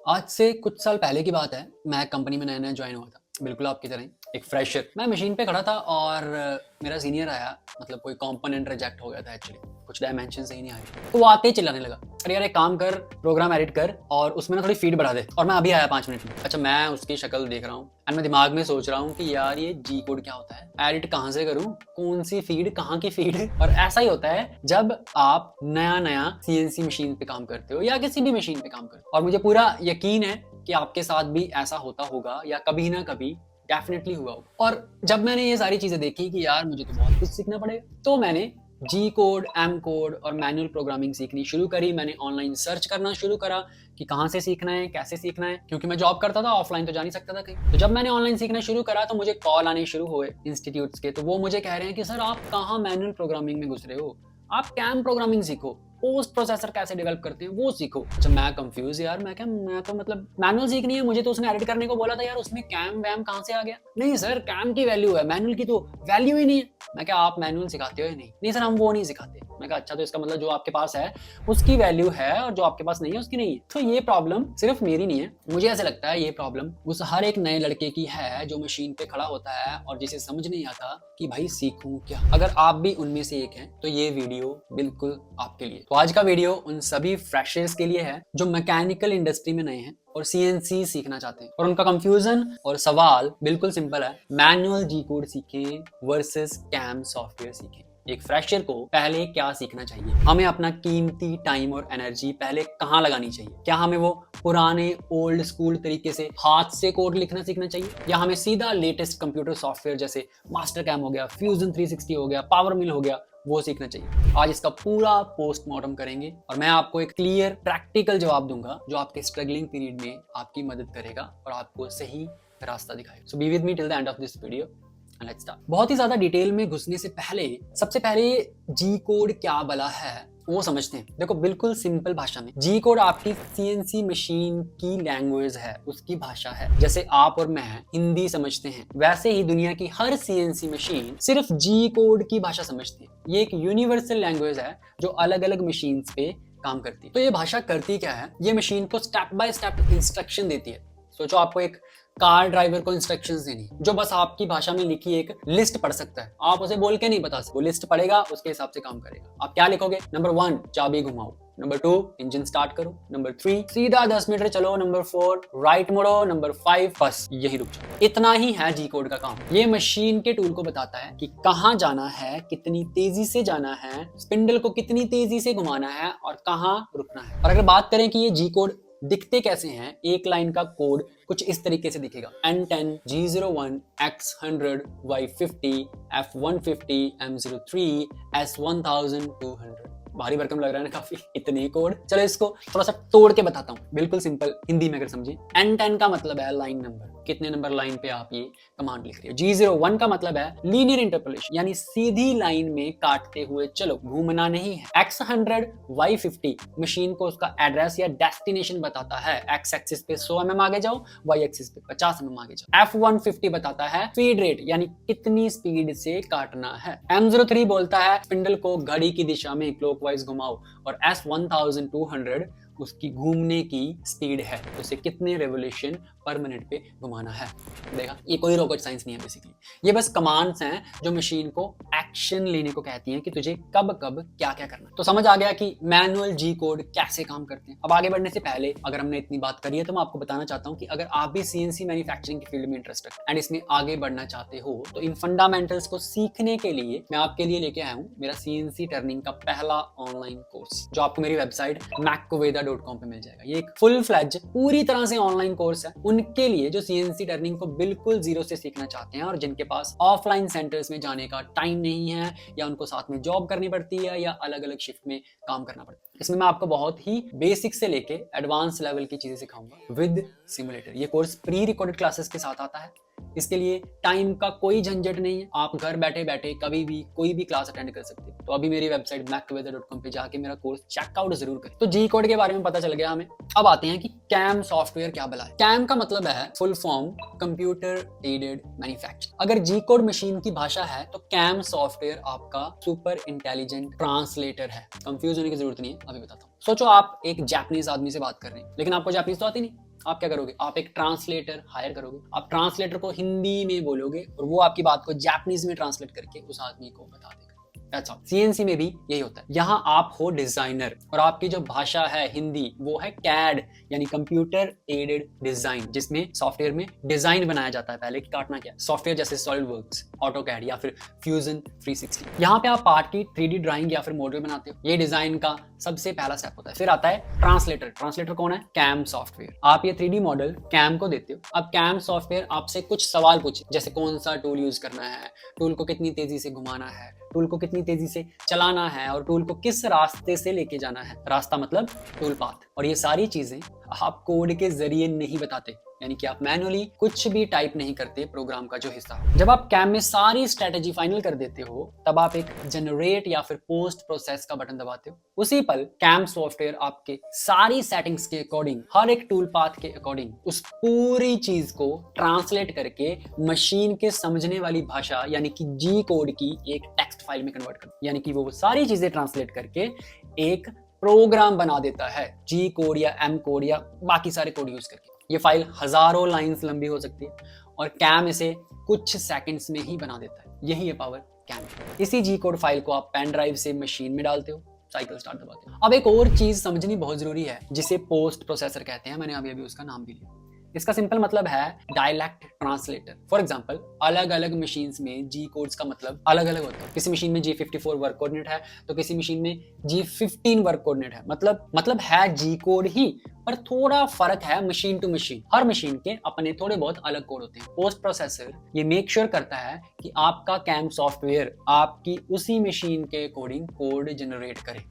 आज से कुछ साल पहले की बात है। मैं कंपनी में नया-नया जॉइन हुआ था। बिल्कुल आपकी तरह ही, एक फ्रेशर। मैं मशीन पे खड़ा था और मेरा सीनियर आया, मतलब कोई कंपोनेंट रिजेक्ट हो गया था एक्चुअली। कुछ डायमेंशन सही नहीं आ रही। तो वो आते ही चिल्लाने लगा, "अरे यार एक काम कर, प्रोग्राम एडिट कर और उसमें ना थोड़ी फीड बढ़ा दे।" और मैं अभी आया 5 मिनट में। अच्छा, मैं उसकी शक्ल देख रहा हूँ एंड मैं दिमाग में सोच रहा हूँ कि यार ये जी कोड क्या होता है? एडिट कहाँ से करूँ? कौन सी फीड, कहाँ की फीड? और ऐसा ही होता है जब आप नया-नया सीएनसी मशीन पे काम करते हो या किसी भी मशीन पे काम करते हो। और मुझे पूरा यकीन है कि आपके साथ भी ऐसा होता होगा या कभी ना कभी डेफिनेटली हुआ होगा। और जब मैंने ये सारी चीजें देखी कि यार मुझे तो बहुत कुछ सीखना पड़ेगा, तो मैंने जी कोड, एम कोड और मैनुअल प्रोग्रामिंग सीखनी शुरू करी। मैंने ऑनलाइन सर्च करना शुरू करा कि कहाँ से सीखना है, कैसे सीखना है, क्योंकि मैं जॉब करता था, ऑफलाइन तो जा नहीं सकता था कहीं। तो जब मैंने ऑनलाइन सीखना शुरू करा तो मुझे कॉल आने शुरू हुए इंस्टीट्यूट्स के। तो वो मुझे कह रहे हैं कि सर आप कहाँ मैनुअल प्रोग्रामिंग में घुस रहे हो, आप कैम प्रोग्रामिंग सीखो, पोस्ट प्रोसेसर कैसे डेवलप करते हैं वो सीखो। अच्छा, मैं कंफ्यूज यार, मैं तो मतलब मैनुअल सीखनी है मुझे, तो उसने एडिट करने को बोला था यार, उसमें कैम वैम कहाँ से आ गया? नहीं सर, कैम की वैल्यू है, मैनुअल की तो वैल्यू ही नहीं है। मैं क्या, आप मैनुअल सिखाते हो या नहीं? नहीं सर, हम वो नहीं सिखाते। मैं कहा अच्छा, तो इसका मतलब जो आपके पास है उसकी वैल्यू है और जो आपके पास नहीं है उसकी नहीं है। तो ये प्रॉब्लम सिर्फ मेरी नहीं है, मुझे ऐसा लगता है ये प्रॉब्लम उस हर एक नए लड़के की है जो मशीन पे खड़ा होता है और जिसे समझ नहीं आता कि भाई सीखूं क्या। अगर आप भी उनमें से एक हैं तो ये वीडियो बिल्कुल आपके लिए। तो आज का वीडियो उन सभी फ्रेशर्स के लिए है जो मैकेनिकल इंडस्ट्री में नए हैं और सीएनसी सीखना चाहते हैं। और उनका कंफ्यूजन और सवाल बिल्कुल सिंपल है, मैनुअल जी कोड सीखें वर्सेस कैम सॉफ्टवेयर सीखें। एक फ्रेशर को पहले क्या सीखना चाहिए? हमें अपना कीमती टाइम और एनर्जी पहले कहाँ लगानी चाहिए? क्या हमें वो पुराने ओल्ड स्कूल तरीके से हाथ से कोड लिखना सीखना चाहिए, या हमें सीधा लेटेस्ट कंप्यूटर सॉफ्टवेयर जैसे मास्टर कैम हो गया, फ्यूजन 360 हो गया, पावर मिल हो गया, वो सीखना चाहिए? आज इसका पूरा पोस्टमार्टम करेंगे और मैं आपको एक क्लियर प्रैक्टिकल जवाब दूंगा जो आपके स्ट्रगलिंग पीरियड में आपकी मदद करेगा और आपको सही रास्ता दिखाएगा। So be with me till the end of this video. Let's start. बहुत ही ज्यादा डिटेल में घुसने से पहले सबसे पहले जी कोड क्या भला है वो समझते हैं। देखो, बिल्कुल सिंपल भाषा में जी कोड आपकी सीएनसी मशीन की लैंग्वेज है, उसकी भाषा है। जैसे आप और मैं हिंदी समझते हैं, वैसे ही दुनिया की हर सीएनसी मशीन सिर्फ जी कोड की भाषा समझती है। ये एक यूनिवर्सल लैंग्वेज है जो अलग अलग मशीन पे काम करती है। तो ये भाषा करती क्या है? ये मशीन को स्टेप बाय स्टेप इंस्ट्रक्शन देती है। सोचो, आपको एक कार ड्राइवर को इंस्ट्रक्शंस देनी, जो बस आपकी भाषा में लिखी एक लिस्ट पढ़ सकता है। आप उसे बोल के नहीं बता सकते, वो लिस्ट पढ़ेगा, उसके हिसाब से काम करेगा। आप क्या लिखोगे? नंबर 1 चाबी घुमाओ, नंबर 2 इंजन स्टार्ट करो, नंबर 3 सीधा 10 मीटर चलो, नंबर 4 राइट मुड़ो, नंबर 5 बस यही रुक जाओ। इतना ही है जी कोड का काम। ये मशीन के टूल को बताता है कि कहाँ जाना है, कितनी तेजी से जाना है, स्पिंडल को कितनी तेजी से घुमाना है और कहाँ रुकना है। और अगर बात करें कि ये जी कोड दिखते कैसे हैं, एक लाइन का कोड कुछ इस तरीके से दिखेगा, N10 G01 X100 Y50 F150 M03 S1200। भारी भरकम लग रहा है ना काफी, इतने कोड। चलो इसको थोड़ा सा तोड़ के बताता हूँ, बिल्कुल सिंपल हिंदी में अगर समझे। N10 का मतलब है लाइन नंबर, कितने नंबर लाइन पे आप ये कमांड लिख रहे हो। G01 का मतलब है लीनियर इंटरपोलेशन, यानी सीधी लाइन में काटते हुए चलो, घूमना नहीं है। X100 Y50 मशीन को उसका एड्रेस या डेस्टिनेशन बताता है। X एक्सिस पे 100 mm आगे जाओ, Y एक्सिस पे 50 mm आगे जाओ। F150 बताता है स्पीड रेट, यानी कितनी स्पीड से काटना है। M03 बोलता है स्पिंडल को घड़ी की दिशा में क्लॉकवाइज घुमाओ, और S1200 उसकी घूमने की स्पीड है, उसे कितने रेवोल्यूशन पर मिनट पे घुमाना है। देखा, ये कोई रॉकेट साइंस नहीं है बेसिकली, ये बस कमांड्स हैं जो मशीन को एक्शन लेने को कहती हैं कि तुझे कब कब क्या क्या करना। तो समझ आ गया कि मैनुअल जी कोड कैसे काम करते हैं। अब आगे बढ़ने से पहले, अगर हमने इतनी बात करी है तो मैं आपको बताना चाहता हूँ कि अगर आप भी सीएनसी मैन्युफैक्चरिंग की फील्ड में इंटरेस्टेड एंड इसमें आगे बढ़ना चाहते हो तो इन फंडामेंटल्स को सीखने के लिए मैं आपके लिए लेके आया हूँ मेरा सीएनसी टर्निंग का पहला ऑनलाइन कोर्स, जो आपको मेरी वेबसाइट macoveda.com पे मिल जाएगा। ये एक फुल फ्लैज पूरी तरह से ऑनलाइन कोर्स है उनके लिए जो सीएनसी टर्निंग को बिल्कुल जीरो से सीखना चाहते हैं और जिनके पास ऑफलाइन सेंटर्स में जाने का टाइम नहीं है, या उनको साथ में जॉब करनी पड़ती है, या अलग अलग शिफ्ट में काम करना पड़ता है। इसमें मैं आपको बहुत ही बेसिक से लेके एडवांस लेवल की चीजें सिखाऊंगा विद सिमुलेटर। ये कोर्स प्री रिकॉर्डेड क्लासेस के साथ आता है। इसके लिए टाइम का कोई झंझट नहीं है, आप घर बैठे बैठे कभी भी कोई भी क्लास अटेंड कर सकते हैं। तो अभी मेरी वेबसाइट macweather.com पे जाके मेरा कोर्स चेकआउट जरूर करें। तो जी कोड के बारे में पता चल गया हमें। अब आते हैं कि कैम सॉफ्टवेयर क्या भला है। कैम का मतलब है full form computer aided manufacturing. अगर जी कोड मशीन की भाषा है तो कैम सॉफ्टवेयर आपका सुपर इंटेलिजेंट ट्रांसलेटर है। कंफ्यूज होने की जरूरत नहीं है, अभी बताता हूँ। सोचो, आप एक जापानीज आदमी से बात कर रहे हैं, लेकिन आपको जापानीज तो आती नहीं। आप क्या करोगे, आप एक ट्रांसलेटर हायर करोगे, आप ट्रांसलेटर को हिंदी में बोलोगे और वो आपकी बात को जापानीज में ट्रांसलेट करके उस आदमी को बता देगा। सीएनसी में भी यही होता है। यहाँ आप हो डिजाइनर और आपकी जो भाषा है हिंदी वो है कैड यानी कंप्यूटर एडेड डिजाइन, जिसमें सॉफ्टवेयर में डिजाइन बनाया जाता है पहले कि काटना क्या, सॉफ्टवेयर जैसे सॉलिडवर्क्स, ऑटोकैड या फिर फ्यूजन 360। यहाँ पे आप पार्ट की 3D ड्राइंग या फिर मॉडल बनाते हो, ये डिजाइन का सबसे पहला स्टेप होता है। फिर आता है ट्रांसलेटर। ट्रांसलेटर कौन है, कैम सॉफ्टवेयर। आप ये 3D मॉडल कैम को देते हो। अब कैम सॉफ्टवेयर आपसे कुछ सवाल पूछे, जैसे कौन सा टूल यूज करना है, टूल को कितनी तेजी से घुमाना है, टूल को कितनी तेजी से चलाना है और टूल को किस रास्ते से लेके जाना है। रास्ता मतलब टूल पाथ। और ये सारी चीजें आप कोड के जरिए नहीं बताते, यानी कि आप मैनुअली कुछ भी टाइप नहीं करते प्रोग्राम का जो हिस्सा हो। जब आप कैम में सारी स्ट्रेटेजी फाइनल कर देते हो तब आप एक जनरेट या फिर पोस्ट प्रोसेस का बटन दबाते हो। उसी पल कैम सॉफ्टवेयर आपके सारी सेटिंग्स के अकॉर्डिंग, हर एक टूल पाथ के अकॉर्डिंग उस पूरी चीज को ट्रांसलेट करके मशीन के समझने वाली भाषा यानी कि जी कोड की एक टेक्स्ट फाइल में कन्वर्ट कर, यानी कि वो सारी चीजें ट्रांसलेट करके एक प्रोग्राम बना देता है, जी कोड या एम कोड या बाकी सारे कोड यूज करके। ये फाइल हजारों लाइंस लंबी हो सकती है और कैम इसे कुछ सेकंड्स में ही बना देता है। यही है पावर कैम। इसी जी कोड फाइल को आप पेन ड्राइव से मशीन में डालते हो, साइकिल स्टार्ट दबाते हो। अब एक और चीज समझनी बहुत जरूरी है जिसे पोस्ट प्रोसेसर कहते हैं। मैंने अभी उसका नाम भी लिया। इसका सिंपल मतलब है डायलेक्ट ट्रांसलेटर। फॉर एग्जांपल अलग अलग मशीन्स में जी कोड्स का मतलब अलग अलग होता है। किसी मशीन में G54 वर्क कोऑर्डिनेट है तो किसी मशीन में G15 वर्क कोऑर्डिनेट है। मतलब है जी कोड ही, पर थोड़ा फर्क है मशीन टू मशीन। हर मशीन के अपने थोड़े बहुत अलग कोड होते हैं। पोस्ट प्रोसेसर ये मेक श्योर करता है कि आपका कैम सॉफ्टवेयर आपकी उसी मशीन के अकॉर्डिंग कोड जनरेट करे।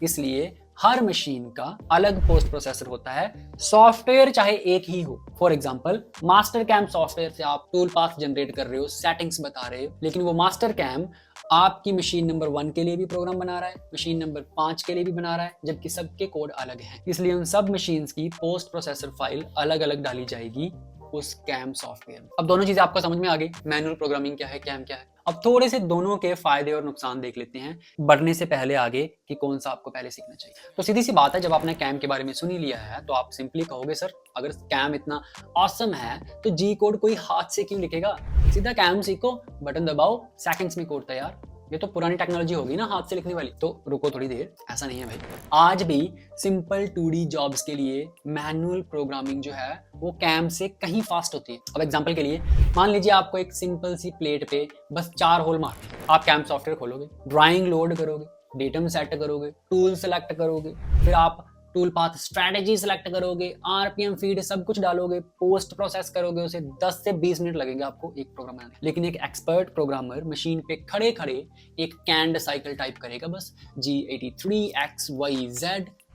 इसलिए हर मशीन का अलग पोस्ट प्रोसेसर होता है, सॉफ्टवेयर चाहे एक ही हो। For example master cam software से आप टूल पाथ जनरेट कर रहे हो, सेटिंग्स बता रहे हो, लेकिन वो मास्टर कैम आपकी मशीन नंबर 1 के लिए भी प्रोग्राम बना रहा है, मशीन नंबर 5 के लिए भी बना रहा है, जबकि सबके कोड अलग हैं। इसलिए उन सब मशीन्स की पोस्ट प्रोसेसर फाइल अलग अलग डाली जाएगी उस कैम सॉफ्टवेयर में। अब दोनों चीजें आपको समझ में आ गई, मैनुअल प्रोग्रामिंग क्या है, कैम क्या है। अब थोड़े से दोनों के फायदे और नुकसान देख लेते हैं, बढ़ने से पहले आगे कि कौन सा आपको पहले सीखना चाहिए। तो सीधी सी बात है, जब आपने कैम के बारे में सुन ही लिया है तो आप सिंपली कहोगे सर अगर कैम इतना ऑसम है तो जी कोड कोई हाथ से क्यों लिखेगा, सीधा कैम सीखो, बटन दबाओ, सेकंड्स में कोड तैयार। ये तो पुरानी टेक्नोलॉजी होगी ना हाथ से लिखने वाली। तो रुको थोड़ी देर, ऐसा नहीं है भाई। आज भी सिंपल 2D जॉब्स के लिए मैनुअल प्रोग्रामिंग जो है वो कैम से कहीं फास्ट होती है। अब एग्जांपल के लिए मान लीजिए आपको एक सिंपल सी प्लेट पे बस 4 होल मारने हैं। आप कैम सॉफ्टवेयर खोलोगे, ड्राइंग लोड करोगे, डेटम सेट करोगे, टूल सेलेक्ट करोगे, फिर आप टूल पाथ स्ट्रेटेजी सेलेक्ट करोगे, आरपीएम फीड सब कुछ डालोगे, पोस्ट प्रोसेस करोगे, उसे 10 से 20 मिनट लगेंगे आपको एक प्रोग्राम बनाने। लेकिन एक एक्सपर्ट प्रोग्रामर मशीन पे खड़े खड़े एक कैंड साइकिल टाइप करेगा, बस G83XYZ,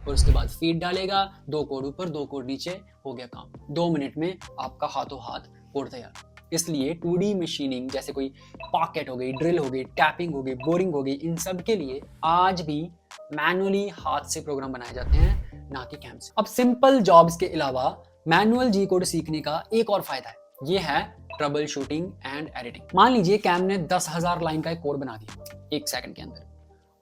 और उसके बाद फीड डालेगा, 2 कोड ऊपर 2 कोड नीचे, हो गया काम। 2 मिनट में आपका हाथों हाथ कोड तैयार। इसलिए 2D मशीनिंग जैसे कोई पॉकेट हो गई, ड्रिल हो गई, टैपिंग हो गई, बोरिंग हो गई, इन सब के लिए आज भी मैनुअली हाथ से प्रोग्राम बनाए जाते हैं, ना कि कैम से। अब सिंपल जॉब्स के अलावा मैनुअल जी कोड सीखने का एक और फायदा है, ये है ट्रबल शूटिंग एंड एडिटिंग। मान लीजिए कैम ने 10,000 लाइन का एक कोड बना दिया 1 सेकंड के अंदर,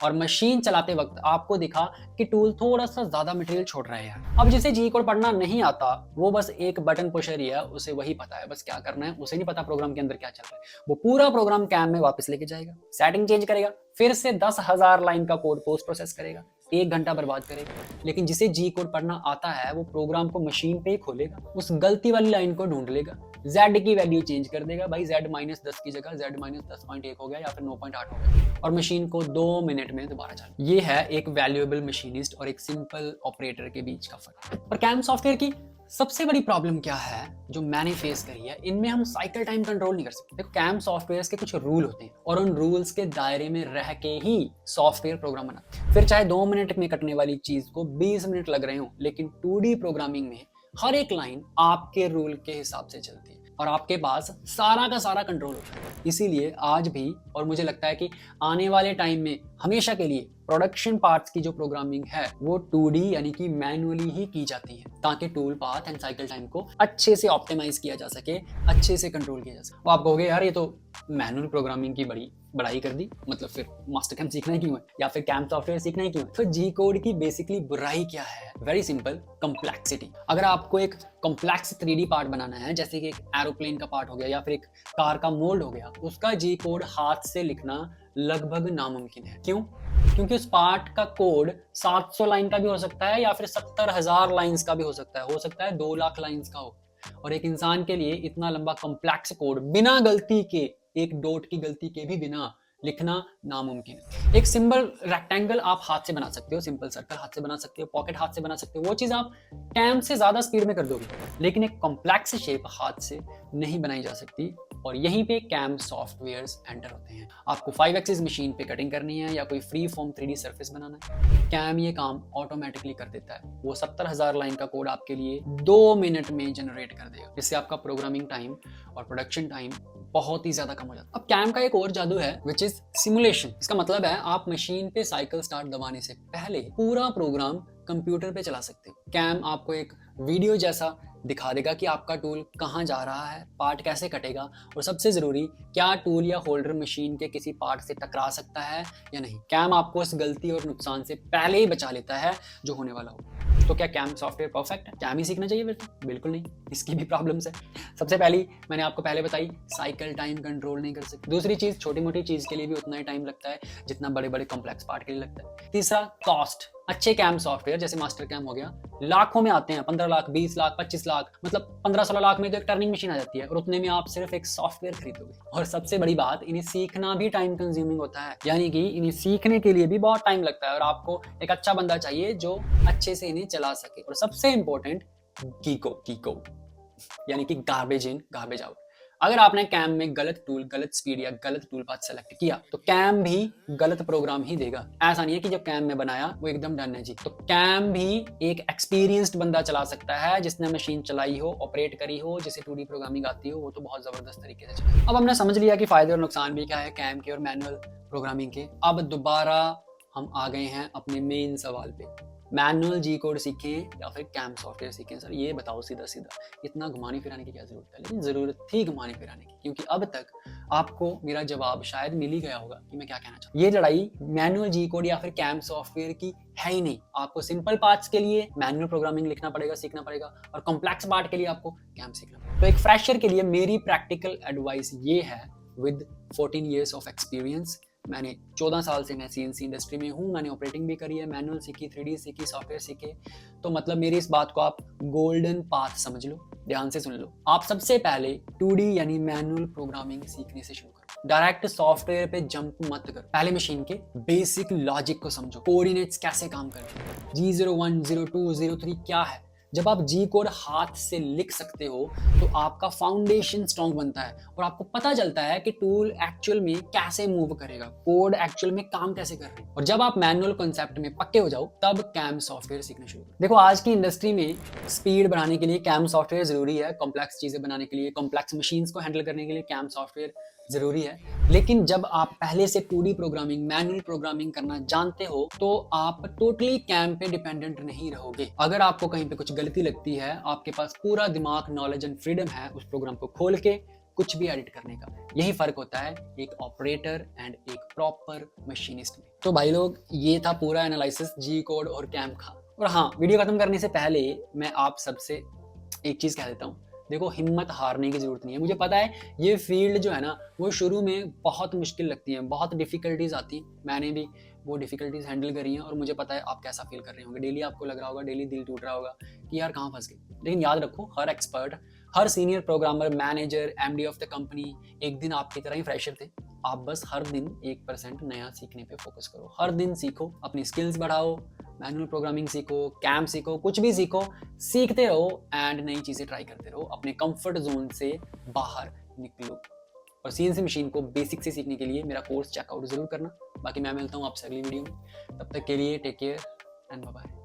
और मशीन चलाते वक्त आपको दिखा कि टूल थोड़ा सा ज्यादा मटेरियल छोड़ रहा है यार। अब जिसे जी कोड पढ़ना नहीं आता वो बस एक बटन पुशर ही है, उसे वही पता है बस क्या करना है, उसे नहीं पता प्रोग्राम के अंदर क्या चल रहा है। वो पूरा प्रोग्राम कैम में वापस लेके जाएगा, सेटिंग चेंज करेगा, फिर से 10,000 लाइन का कोड पोस्ट प्रोसेस करेगा, 1 घंटा बर्बाद करेगा। लेकिन जिसे जी कोड पढ़ना आता है वो प्रोग्राम को मशीन पे ही खोलेगा, उस गलती वाली लाइन को ढूंढ लेगा, Z की वैल्यू चेंज कर देगा, भाई Z-10 की जगह Z-10.1 हो गया या फिर 9.8 हो गया, और मशीन को 2 मिनट में दोबारा चालू। ये है एक वैल्यूएबल मशीनिस्ट और एक सिंपल ऑपरेटर के बीच का फर्क। और कैम सॉफ्टवेयर की सबसे बड़ी प्रॉब्लम क्या है जो मैंने फेस करी है, इनमें हम साइकिल टाइम कंट्रोल नहीं कर सकते। कैम सॉफ्टवेयर के कुछ रूल होते हैं और उन रूल्स के दायरे में रह के ही सॉफ्टवेयर प्रोग्राम बनाते हैं। फिर चाहे 2 मिनट में कटने वाली चीज को 20 मिनट लग रहे हो, लेकिन 2D प्रोग्रामिंग में हर एक लाइन आपके रूल के हिसाब से चलती है और आपके पास सारा का सारा कंट्रोल होता है। इसीलिए आज भी, और मुझे लगता है कि आने वाले टाइम में हमेशा के लिए, प्रोडक्शन पार्ट्स की जो प्रोग्रामिंग है वो 2D यानी कि मैनुअली ही की जाती है, ताकि tool path and cycle time को अच्छे से ऑप्टिमाइज किया जा सके, अच्छे से कंट्रोल किया जा सके। तो आप कहोगे यार ये तो मैनुअल प्रोग्रामिंग की बड़ी बढ़ाई कर दी, मतलब फिर मास्टर कैम सीखना ही क्यों है, या फिर कैम सॉफ्टवेयर सीखना ही क्यों है? तो जी कोड की बेसिकली बुराई क्या है? Very simple, complexity. अगर आपको एक कॉम्प्लेक्स 3D पार्ट बनाना है, जैसे कि एक एरोप्लेन का पार्ट हो गया या फिर एक कार का मोल्ड हो गया, उसका जी कोड हाथ से लिखना लगभग नामुमकिन है। क्यों? क्योंकि उस पार्ट का कोड 700 लाइन का भी हो सकता है या फिर 70,000 लाइंस का भी हो सकता है 2 लाख लाइंस का हो। और एक इंसान के लिए इतना लंबा कॉम्प्लेक्स कोड बिना गलती के, एक डॉट की गलती के भी बिना, लिखना नामुमकिन है। एक सिंपल रेक्टेंगल आप हाथ से बना सकते हो, सिंपल सर्कल हाथ से बना सकते हो, पॉकेट हाथ से बना सकते हो, वो चीज आप कैम से ज्यादा स्पीड में कर दोगे, लेकिन एक कॉम्प्लेक्स शेप हाथ से नहीं बनाई जा सकती। और यहीं पे कैम सॉफ्टवेयर्स एंटर होते हैं। आपको 5 एक्सिस मशीन पे कटिंग करनी है या कोई फ्री फॉर्म 3D सरफेस बनाना है, कैम ये काम ऑटोमेटिकली कर देता है। वो 70,000 लाइन का कोड आपके लिए 2 मिनट में जनरेट कर देगा, जिससे आपका प्रोग्रामिंग टाइम और प्रोडक्शन टाइम बहुत ही ज्यादा कम हो जाता है। अब कैम का एक और जादू है विच इज सिमुलेशन। इसका मतलब है आप मशीन पे साइकिल स्टार्ट दबाने से पहले पूरा प्रोग्राम कंप्यूटर पे चला सकते हो। कैम आपको एक वीडियो जैसा दिखा देगा कि आपका टूल कहाँ जा रहा है, पार्ट कैसे कटेगा, और सबसे जरूरी, क्या टूल या होल्डर मशीन के किसी पार्ट से टकरा सकता है या नहीं। कैम आपको उस गलती और नुकसान से पहले ही बचा लेता है जो होने वाला हो। तो क्या कैम सॉफ्टवेयर परफेक्ट है? कैम ही सीखना चाहिए फिर तो? बिल्कुल नहीं, इसकी भी प्रॉब्लम्स है। सबसे पहली मैंने आपको पहले बताई, साइकिल टाइम कंट्रोल नहीं कर सकते। दूसरी चीज, छोटी मोटी चीज के लिए भी उतना ही टाइम लगता है जितना बड़े बड़े कॉम्प्लेक्स पार्ट के लिए लगता है। तीसरा, कॉस्ट। अच्छे कैम सॉफ्टवेयर जैसे मास्टर कैम हो गया लाखों में आते हैं, 15 लाख, 20 लाख, 25 लाख, मतलब 15-16 लाख में तो एक टर्निंग मशीन आ जाती है, और उतने में आप सिर्फ एक सॉफ्टवेयर खरीदोगे। और सबसे बड़ी बात, इन्हें सीखना भी टाइम कंज्यूमिंग होता है, यानी कि इन्हें सीखने के लिए भी बहुत टाइम लगता है, और आपको एक अच्छा बंदा चाहिए जो अच्छे से इन्हें चला सके। और सबसे इंपॉर्टेंट, गीको यानी कि गार्बेज इन गार्बेज आउट। अगर आपने कैम में गलत टूल, गलत स्पीड या गलत टूल पाथ सेलेक्ट किया तो कैम भी गलत प्रोग्राम ही देगा। ऐसा नहीं है कि जो कैम में बनाया वो एकदम डन है जी। तो कैम भी एक एक्सपीरियंस्ड बंदा चला सकता है, जिसने मशीन चलाई हो, ऑपरेट करी हो, जिसे 2D प्रोग्रामिंग आती हो, वो तो बहुत जबरदस्त तरीके से चला। अब हमने समझ लिया कि फायदे और नुकसान भी क्या है कैम के और मैनुअल प्रोग्रामिंग के। अब दोबारा हम आ गए हैं अपने मेन सवाल पे, मैनुअल जी कोड सीखें या फिर कैम सॉफ्टवेयर सीखें? सर ये बताओ सीधा सीधा, इतना घुमाने फिराने की क्या जरूरत है? लेकिन जरूरत थी घुमाने फिराने की, क्योंकि अब तक आपको मेरा जवाब शायद मिल ही गया होगा कि मैं क्या कहना चाहता हूँ। ये लड़ाई मैनुअल जी कोड या फिर कैम सॉफ्टवेयर की है ही नहीं। आपको सिंपल पार्ट्स के लिए मैनुअल प्रोग्रामिंग लिखना पड़ेगा, सीखना पड़ेगा, और कॉम्प्लेक्स पार्ट के लिए आपको कैम सीखना पड़ेगा। तो एक फ्रेशर के लिए मेरी प्रैक्टिकल एडवाइस ये है, विद 14 years ऑफ एक्सपीरियंस, मैंने 14 साल से मैं CNC इंडस्ट्री में हूँ, मैंने ऑपरेटिंग भी करी है, मैनुअल सीखी, 3D सीखी, सॉफ्टवेयर सीखे। तो मतलब मेरी इस बात को आप गोल्डन पाथ समझ लो, ध्यान से सुन लो। आप सबसे पहले 2D यानी मैनुअल प्रोग्रामिंग सीखने से शुरू करो। डायरेक्ट सॉफ्टवेयर पे जंप मत करो। पहले मशीन के बेसिक लॉजिक को समझो, कोऑर्डिनेट्स कैसे काम करते हैं, G01, 02, 03 क्या है। जब आप जी कोड हाथ से लिख सकते हो तो आपका फाउंडेशन स्ट्रॉन्ग बनता है, और आपको पता चलता है कि टूल एक्चुअल में कैसे मूव करेगा, कोड एक्चुअल में काम कैसे कर रहे हैं। और जब आप मैनुअल कॉन्सेप्ट में पक्के हो जाओ, तब कैम सॉफ्टवेयर सीखना शुरू करो। देखो, आज की इंडस्ट्री में स्पीड बढ़ाने के लिए कैम सॉफ्टवेयर जरूरी है, कॉम्प्लेक्स चीजें बनाने के लिए, कॉम्प्लेक्स मशीन्स को हैंडल करने के लिए कैम सॉफ्टवेयर जरूरी है। लेकिन जब आप पहले से 2D प्रोग्रामिंग, मैनुअल प्रोग्रामिंग करना जानते हो, तो आप टोटली कैम पे डिपेंडेंट नहीं रहोगे। अगर आपको कहीं पे कुछ गलती लगती है, आपके पास पूरा दिमाग, नॉलेज एंड फ्रीडम है उस प्रोग्राम को खोल के कुछ भी एडिट करने का। यही फर्क होता है एक ऑपरेटर एंड एक प्रॉपर मशीनिस्ट में। तो भाई लोग, ये था पूरा एनालिसिस जी कोड और कैम का। और हाँ, वीडियो खत्म करने से पहले मैं आप सबसे एक चीज कह देता हूँ, देखो, हिम्मत हारने की जरूरत नहीं है। मुझे पता है ये फील्ड जो है ना, वो शुरू में बहुत मुश्किल लगती है, बहुत डिफिकल्टीज आती हैं। मैंने भी वो डिफिकल्टीज हैंडल करी हैं, और मुझे पता है आप कैसा फील कर रहे होंगे। डेली आपको लग रहा होगा, डेली दिल टूट रहा होगा कि यार कहाँ फंस गए। लेकिन याद रखो, हर एक्सपर्ट, हर senior programmer, manager, MD of the company एक दिन आपकी तरह ही फ्रेशर थे। आप बस हर दिन 1% नया सीखने पे फोकस करो। हर दिन सीखो, अपनी स्किल्स बढ़ाओ, मैनुअल प्रोग्रामिंग सीखो, कैम सीखो, कुछ भी सीखो, सीखते रहो एंड नई चीजें ट्राई करते रहो। अपने कंफर्ट जोन से बाहर निकलो। और CNC मशीन को बेसिक से सीखने के लिए मेरा कोर्स चेकआउट जरूर करना। बाकी मैं मिलता हूँ आपसे अगली वीडियो में। तब तक के लिए take care and bye bye.